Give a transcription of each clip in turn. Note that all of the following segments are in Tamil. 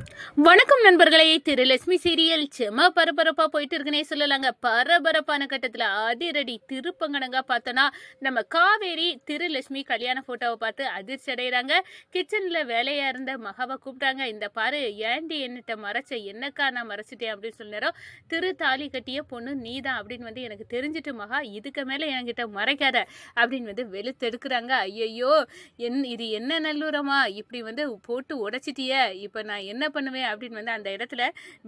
வணக்கம் நண்பர்களே. திரு லட்சுமி சீரியல் செம பரபரப்பா போயிட்டு இருக்குன்னே சொல்லலாங்க. பரபரப்பான கட்டத்துல அதிரடி திருப்பங்கனங்கா பார்த்தோன்னா நம்ம காவேரி திரு லட்சுமி கல்யாண போட்டோவை பார்த்து அதிர்ச்சி அடைகிறாங்க. கிச்சன்ல வேலையா இருந்த மகாவை கூப்பிட்டாங்க. இந்த பாரு, ஏண்டி என்னட்ட மறைச்ச, என்னக்கா நான் மறைச்சிட்டேன் அப்படின்னு சொன்னாரோ. திரு தாலி கட்டிய பொண்ணு நீதான் அப்படின்னு எனக்கு தெரிஞ்சிட்டு மகா, இதுக்கு மேல என்கிட்ட மறைக்காத அப்படின்னு வெளுத்தெடுக்கிறாங்க. ஐயையோ, இது என்ன நல்லூரமா, இப்படி போட்டு உடைச்சிட்டிய, இப்ப நான் என்ன பண்ணுவேன் அப்படின்னு அந்த இடத்துல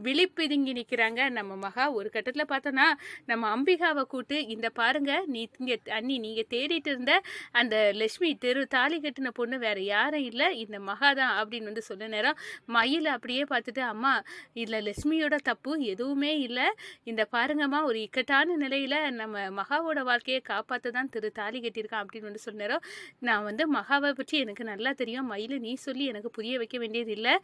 விழிப்பிதுங்கி நிற்கிறாங்க நம்ம மகா. ஒரு கட்டத்தில் பார்த்தோன்னா நம்ம அம்பிகாவை கூட்டு, இந்த பாருங்க, நீங்க தேடிட்டு இருந்த அந்த லட்சுமி தாலி கட்டின பொண்ணு வேற யாரும் இல்லை, இந்த மகா தான் அப்படின்னு சொல்ல நேரம் மயில் அப்படியே பார்த்துட்டு, அம்மா இதில் லட்சுமியோட தப்பு எதுவுமே இல்லை, இந்த பாருங்கம்மா, ஒரு இக்கட்டான நிலையில நம்ம மகாவோட வாழ்க்கையை காப்பாற்ற தான் தாலி கட்டியிருக்கான் அப்படின்னு சொன்ன நேரம், நான் மகாவை பற்றி எனக்கு நல்லா தெரியும் மயில், நீ சொல்லி எனக்கு புரிய வைக்க வேண்டியது இல்லை,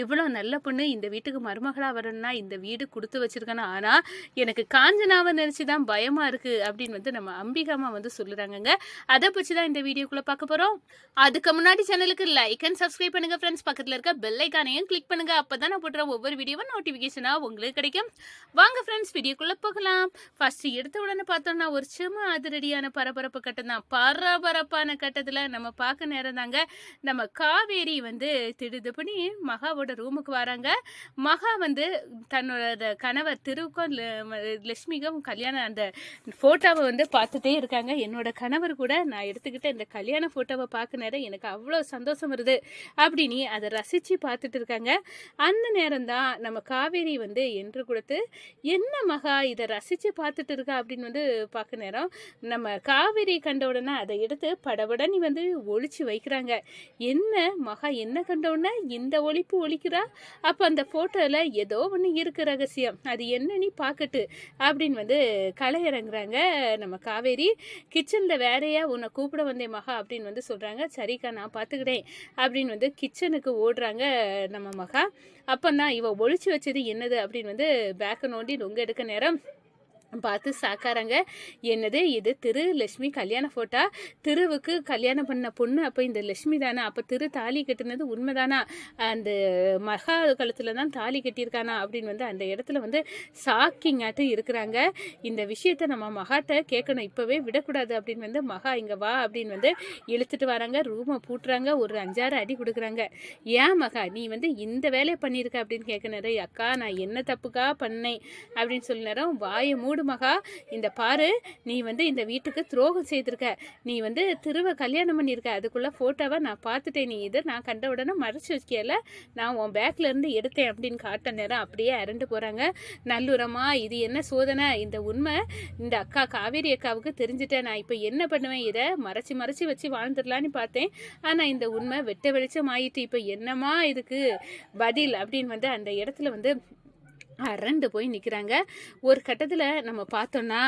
இவ்வளோ நல்ல பொண்ணு இந்த வீட்டுக்கு மருமகளாக வரணும்னா இந்த வீடு கொடுத்து வச்சிருக்கணும், ஆனால் எனக்கு காஞ்சனாவை நினச்சி தான் பயமாக இருக்குது அப்படின்னு நம்ம அம்பிகாமா சொல்லுறாங்கங்க. அதை பற்றி தான் இந்த வீடியோக்குள்ளே பார்க்க போகிறோம். அதுக்கு முன்னாடி சேனலுக்கு லைக் அண்ட் சப்ஸ்கிரைப் பண்ணுங்க ஃப்ரெண்ட்ஸ். பக்கத்தில் இருக்க பெல் ஐக்கானையும் கிளிக் பண்ணுங்க. அப்போ தான் நான் போட்டுற ஒவ்வொரு வீடியோவும் நோட்டிஃபிகேஷனாக உங்களுக்கு கிடைக்கும். வாங்க ஃப்ரெண்ட்ஸ், வீடியோக்குள்ளே போகலாம். ஃபர்ஸ்ட் எடுத்த உடனே பார்த்தோம்னா ஒரு சும்மா அதிரடியான பரபரப்பு கட்டம் தான். பரபரப்பான கட்டத்தில் நம்ம பார்க்க நேரம் தாங்க நம்ம காவேரி திடுது பண்ணி மகாவோட ரூமுக்கு வராங்க. மகா தன்னோட கணவர் திருவுக்கும் லட்சுமிக்கும் கல்யாணம் அந்த ஃபோட்டோவை பார்த்துட்டே இருக்காங்க. என்னோட கணவர் கூட நான் எடுத்துக்கிட்ட இந்த கல்யாண ஃபோட்டோவை பார்க்க நேரம் எனக்கு அவ்வளோ சந்தோஷம் வருது அப்படின்னு அதை ரசித்து பார்த்துட்டு இருக்காங்க. அந்த நேரம் தான் நம்ம காவேரி என்று கொடுத்து, என்ன மகா இதை ரசித்து பார்த்துட்டு இருக்கா அப்படின்னு பார்க்க நேரம் நம்ம காவேரி கண்ட உடனே அதை எடுத்து படபடன்னு ஒழிச்சு வைக்கிறாங்க. என்ன மகா என்ன கண்ட உடனே இந்த ஒழிப்பு ஒழிக்கிறா, அப்போ அந்த ஃபோட்டோவில் ஏதோ ஒன்று இருக்கு ரகசியம், அது என்ன நீ பார்க்கட்டு அப்படின்னு களை இறங்குறாங்க நம்ம காவேரி. கிச்சனில் வேறையா உன்னை கூப்பிட வந்தேன் மகா அப்படின்னு சொல்கிறாங்க. சரிக்கா நான் பார்த்துக்கிறேன் அப்படின்னு கிச்சனுக்கு ஓடுறாங்க நம்ம மகா. அப்போ தான் இவ ஒழிச்சு வச்சது என்னது அப்படின்னு பேக்கை நோண்டி நொங்க எடுக்க நேரம் பார்த்து சாக்காராங்க. என்னது இது, திரு லட்சுமி கல்யாண ஃபோட்டோ, திருவுக்கு கல்யாணம் பண்ண பொண்ணு அப்போ இந்த லட்சுமி தானா, அப்போ திரு தாலி கட்டினது உண்மைதானா, அந்த மகா கழுத்தில் தான் தாலி கட்டியிருக்கானா அப்படின்னு அந்த இடத்துல ஷாக்கிங்காட்டு இருக்கிறாங்க. இந்த விஷயத்த நம்ம மகாட்ட கேட்கணும், இப்போவே விடக்கூடாது அப்படின்னு மகா இங்கே வா அப்படின்னு இழுத்துட்டு வராங்க. ரூமை பூட்டுறாங்க, ஒரு 5-6 அடி கொடுக்குறாங்க. ஏன் மகா நீ இந்த வேலையை பண்ணியிருக்க அப்படின்னு கேட்க நேரம், அக்கா நான் என்ன தப்புக்கா பண்ணேன் அப்படின்னு சொல்ல நேரம், வாயை மூடு மகா, இந்த பாரு, நீ இந்த வீட்டுக்கு துரோகம் செய்திருக்க, நீ திருவை கல்யாணம் பண்ணியிருக்க, அதுக்குள்ள போட்டோவை நான் பார்த்துட்டேன், நீ இதை நான் கண்ட உடனே மறைச்சு வச்சிக்கல, நான் உன் பேக்ல இருந்து எடுத்தேன் அப்படின்னு காட்ட நேரம் அப்படியே அரண்டு போறாங்க. நல்லுரமா, இது என்ன சோதனை, இந்த உண்மை இந்த அக்கா காவேரி அக்காவுக்கு தெரிஞ்சுட்டேன், நான் இப்போ என்ன பண்ணுவேன், இதை மறைச்சு மறைச்சு வச்சு வாழ்ந்துடலான்னு பார்த்தேன், ஆனால் இந்த உண்மை வெட்ட வெளிச்சம் ஆயிட்டு, இப்போ என்னமா இதுக்கு பதில் அப்படின்னு அந்த இடத்துல அரண்டு போய் நிற்கிறாங்க. ஒரு கட்டத்தில் நம்ம பார்த்தோன்னா,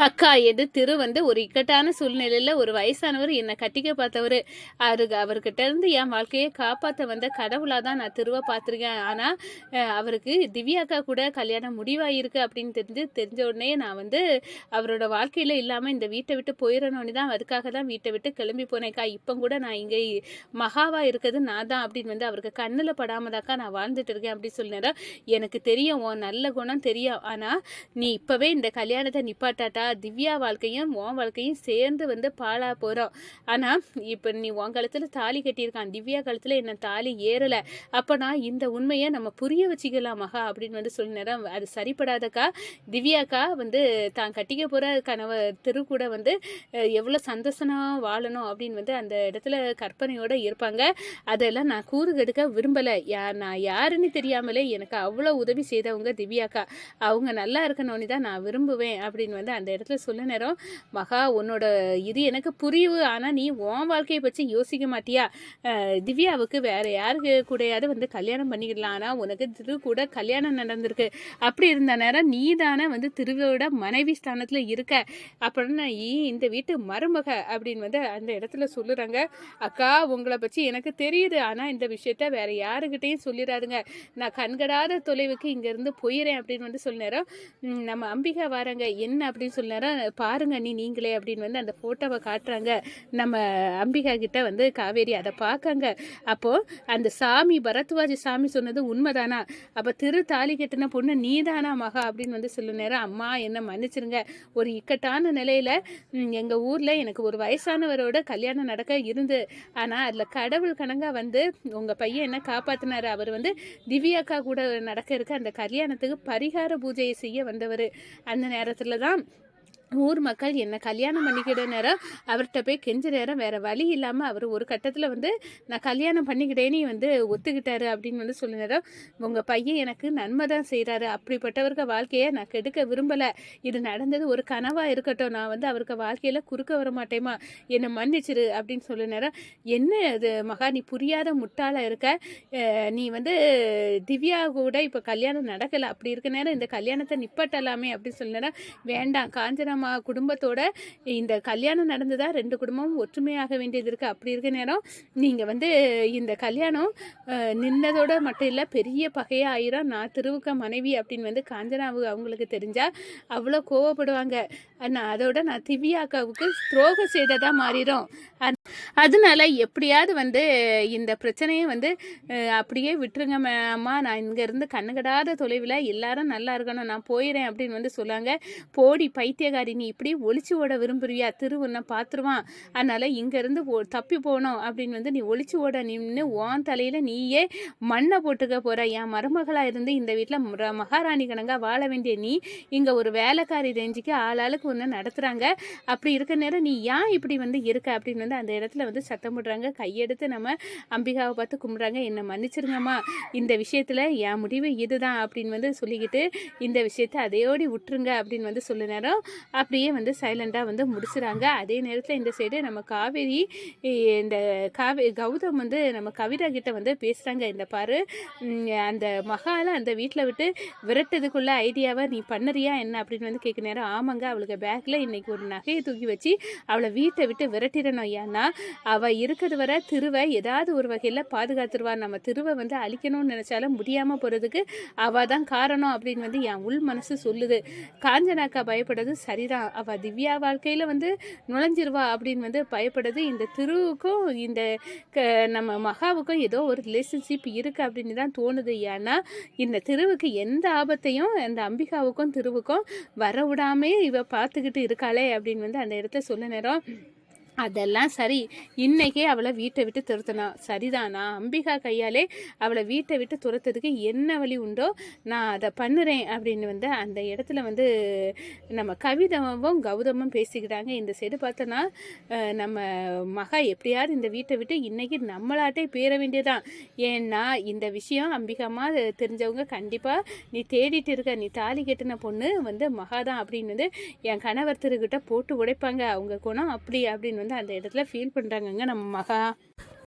அக்கா எது திரு ஒரு இக்கட்டான சூழ்நிலையில் ஒரு வயசானவர் என்னை கட்டிக்க பார்த்தவர், அவர்கிட்ட இருந்து என் வாழ்க்கையை காப்பாற்ற வந்த கடவுளாக தான் நான் திருவை பார்த்துருக்கேன். ஆனால் அவருக்கு திவ்யாக்கா கூட கல்யாணம் முடிவாயிருக்கு அப்படின்னு தெரிஞ்ச உடனே நான் அவரோட வாழ்க்கையில் இல்லாமல் இந்த வீட்டை விட்டு போயிடணும்னு தான், அதுக்காக தான் வீட்டை விட்டு கிளம்பி போனேன்க்கா. இப்போ கூட நான் இங்கே மகாவா இருக்கிறது நான் தான் அப்படின்னு அவருக்கு கண்ணில் படாமதாக்கா நான் வாழ்ந்துட்டு இருக்கேன் அப்படின்னு சொல்லினேன். எனக்கு தெரியும் உன் நல்ல குணம் தெரியும், ஆனால் நீ இப்போவே இந்த கல்யாணத்தை நிப்பாட்ட திவ்யா வாழ்க்கையும் உன் வாழ்க்கையும் சேர்ந்து பாழா போகிறோம். ஆனால் இப்போ நீ உன் கழுத்தில் தாலி கட்டியிருக்கான், திவ்யா கழுத்தில் என்ன தாலி ஏறலை, அப்போ நான் இந்த உண்மையை நம்ம புரிய வச்சுக்கலாம் மகா அப்படின்னு சொல்ல நேரம், அது சரிப்படாதக்கா. திவ்யாக்கா தான் கட்டிக்க போகிற கணவர் திரு கூட எவ்வளோ சந்தோஷமாக வாழணும் அப்படின்னு அந்த இடத்துல கற்பனையோடு இருப்பாங்க. அதெல்லாம் நான் கூறு கெடுக்க விரும்பலை. நான் யாருன்னு தெரியாமலே எனக்கு அவ்வளோ உதவி செய்தவங்க திவ்யாக்கா, அவங்க நல்லா இருக்கணும்னு தான் நான் விரும்புவேன் அப்படின்னு அந்த இடத்துல சொல்ல நேரம், மகா உன்னோட இது எனக்கு புரியுது, ஆனால் நீ உன் வாழ்க்கையை பற்றி யோசிக்க மாட்டியா, திவ்யாவுக்கு வேற யாருக்கு கூடயாவது கல்யாணம் பண்ணிக்கலாம், ஆனால் உனக்கு திரு கூட கல்யாணம் நடந்திருக்கு, அப்படி இருந்த நேரம் நீ தானே திருவோட மனைவி ஸ்தானத்தில் இருக்க, அப்படின்னு இந்த வீட்டு மருமக அப்படின்னு அந்த இடத்துல சொல்லுறாங்க. அக்கா உங்களை பற்றி எனக்கு தெரியுது, ஆனால் இந்த விஷயத்த வேற யாருக்கிட்டையும் சொல்லிடாதுங்க, நான் கண்கடாத தொலைவுக்கு இங்கேருந்து போயிடுறேன் அப்படின்னு சொல்ல நேரம் நம்ம அம்பிகா வராங்க. என்ன அப்படின்னு சொன்னாரா, பாருங்க நீங்களே அப்படின்னு வந்து அந்த ஃபோட்டோவை காட்டுறாங்க நம்ம அம்பிகா கிட்ட வந்து காவேரி. அதை பார்க்காங்க. அப்போது அந்த சாமி பரத்வாஜ் சாமி சொன்னது உண்மைதானா, அப்போ திரு தாலி கட்டின பொண்ணு நீதானா மகா அப்படின்னு வந்து சொல்ல நேரம், அம்மா என்ன மன்னிச்சிருங்க, ஒரு இக்கட்டான நிலையில் எங்கள் ஊரில் எனக்கு ஒரு வயசானவரோட கல்யாணம் நடக்க இருந்து, ஆனால் அதில் கடவுள் கணங்காக வந்து உங்கள் பையன் என்ன காப்பாற்றினார். அவர் வந்து திவ்யாக்கா கூட நடக்க இருக்க அந்த கல்யாணத்துக்கு பரிகார பூஜையை செய்ய வந்தவர். அந்த நேரத்தில் தான் ஊர் மக்கள் என்னை கல்யாணம் பண்ணிக்கிட நேரம் அவர்கிட்ட போய் கெஞ்ச நேரம் வேறு வழி இல்லாமல் அவர் ஒரு கட்டத்தில் வந்து நான் கல்யாணம் பண்ணிக்கிட்டேன்னு வந்து ஒத்துக்கிட்டாரு அப்படின்னு வந்து சொல்ல நேரம், உங்கள் பையன் எனக்கு நன்மை தான் செய்கிறாரு, அப்படிப்பட்டவருக்கு வாழ்க்கையை நான் கெடுக்க விரும்பலை, இது நடந்தது ஒரு கனவாக இருக்கட்டும், நான் வந்து அவருக்கு வாழ்க்கையில் குறுக்க வர மாட்டேமா, என்னை மன்னிச்சிரு அப்படின்னு சொல்ல நேரம், என்ன இது மகா நீ புரியாத முட்டாளாக இருக்க, நீ வந்து திவ்யா கூட இப்போ கல்யாணம் நடக்கலை, அப்படி இருக்க நேரம் இந்த கல்யாணத்தை நிப்பட்டலாமே அப்படின்னு சொல்ல நேரம், வேண்டாம் காஞ்சனா குடும்பத்தோட இந்த கல்யாணம் நடந்ததா 2 குடும்பமும் ஒற்றுமையாக வேண்டியது இருக்குது, அப்படி இருக்க நேரம் நீங்கள் வந்து இந்த கல்யாணம் நின்னதோட மட்டும் இல்லை பெரிய பகையாக ஆயிரும், நான் திருவுக்க மனைவி அப்படின்னு வந்து காஞ்சனாவு அவங்களுக்கு தெரிஞ்சால் அவ்வளோ கோவப்படுவாங்க, அதோட நான் திவ்யாக்காவுக்கு துரோகம் செய்ததாக மாறிடும், அதனால எப்படியாவது வந்து இந்த பிரச்சனையை வந்து அப்படியே விட்டுருங்க அம்மா, நான் இங்கேருந்து கண்ணுகடாத தொலைவில் எல்லாரும் நல்லா இருக்கணும், நான் போயிடுறேன் அப்படின்னு வந்து சொல்லாங்க. போடி பைத்தியகாரி, நீ இப்படி ஒளிச்சு ஓட விரும்புறியா, திரு உன்னை பார்த்துருவான், அதனால் இங்கேருந்து தப்பி போகணும் அப்படின்னு வந்து நீ ஒளிச்சு ஓட நின்று உன் தலையில் நீயே மண்ணை போட்டுக்க போகிற, என் மருமகளாக இருந்து இந்த வீட்டில் மகாராணி கணங்காக வாழ வேண்டிய நீ இங்கே ஒரு வேலைக்காரி ரேஞ்சுக்கு ஆளாளுக்கு ஒன்று நடத்துகிறாங்க, அப்படி இருக்க நேரம் நீ ஏன் இப்படி வந்து இருக்க அப்படின்னு வந்து அந்த இடத்துல வந்து சத்தம் போடுறாங்க. கையெடுத்து நம்ம அம்பிகாவை பார்த்து கும்பிட்றாங்க, என்னை மன்னிச்சிருங்கம்மா, இந்த விஷயத்தில் என் முடிவு இதுதான் அப்படின்னு வந்து சொல்லிக்கிட்டு இந்த விஷயத்தை அதையோடி விட்டுருங்க அப்படின்னு வந்து சொல்ல நேரம் அப்படியே வந்து சைலண்டாக வந்து முடிச்சுறாங்க. அதே நேரத்தில் இந்த சைடு நம்ம காவேரி இந்த கௌதம் வந்து நம்ம கவிதா கிட்ட வந்து பேசுகிறாங்க, இந்த பாரு அந்த மகால அந்த வீட்டில் விட்டு விரட்டதுக்குள்ள ஐடியாவை நீ பண்ணுறியா என்ன அப்படின்னு வந்து கேட்க நேரம், ஆமாங்க அவளுக்கு பேக்கில் இன்றைக்கி ஒரு நகையை தூக்கி வச்சு அவளை வீட்டை விட்டு விரட்டிடணும், ஏன்னா அவள் இருக்கிறது வர திருவை ஏதாவது ஒரு வகையில் பாதுகாத்துருவா, நம்ம திருவை வந்து அழிக்கணும்னு நினச்சாலும் முடியாமல் போகிறதுக்கு அவள் தான் காரணம் அப்படின்னு வந்து என் உள் மனசு சொல்லுது. காஞ்சனாக்கா பயப்படுறது சரிதான், அவள் திவ்யா வாழ்க்கையில் வந்து நுழைஞ்சிருவா அப்படின்னு வந்து பயப்படுது. இந்த திருவுக்கும் இந்த நம்ம மகாவுக்கும் ஏதோ ஒரு ரிலேஷன்ஷிப் இருக்குது அப்படின்னு தான் தோணுது, ஏன்னா இந்த திருவுக்கு எந்த ஆபத்தையும் அந்த அம்பிகாவுக்கும் திருவுக்கும் வர விடாமே இவ பார்த்துக்கிட்டு இருக்காளே அப்படின்னு வந்து அந்த இடத்த சொல்ல நேரம், அதெல்லாம் சரி, இன்னைக்கே அவளை வீட்டை விட்டு துரத்தணும், சரிதானா, அம்பிகா கையாலே அவளை வீட்டை விட்டு துரத்துறதுக்கு என்ன வழி உண்டோ நான் அதை பண்ணுறேன் அப்படின்னு வந்து அந்த இடத்துல வந்து நம்ம கவிதாவும் கௌதமும் பேசிக்கிட்டாங்க. இந்த சைடு பார்த்தோன்னா நம்ம மகா எப்படியாவது இந்த வீட்டை விட்டு இன்றைக்கி நம்மளாட்டே பேர வேண்டியதான், ஏன்னா இந்த விஷயம் அம்பிகாமா தெரிஞ்சவங்க கண்டிப்பாக நீ தேடிட்டு இருக்க, நீ தாலி கட்டின பொண்ணு வந்து மகா தான் அப்படின்னு வந்து என் கணவர் திருக்கிட்ட போட்டு உடைப்பாங்க, அவங்க குணம் அப்படி அப்படின்னு வந்து அந்த இடத்துல ஃபீல் பண்ணுறாங்கங்க நம்ம மகா.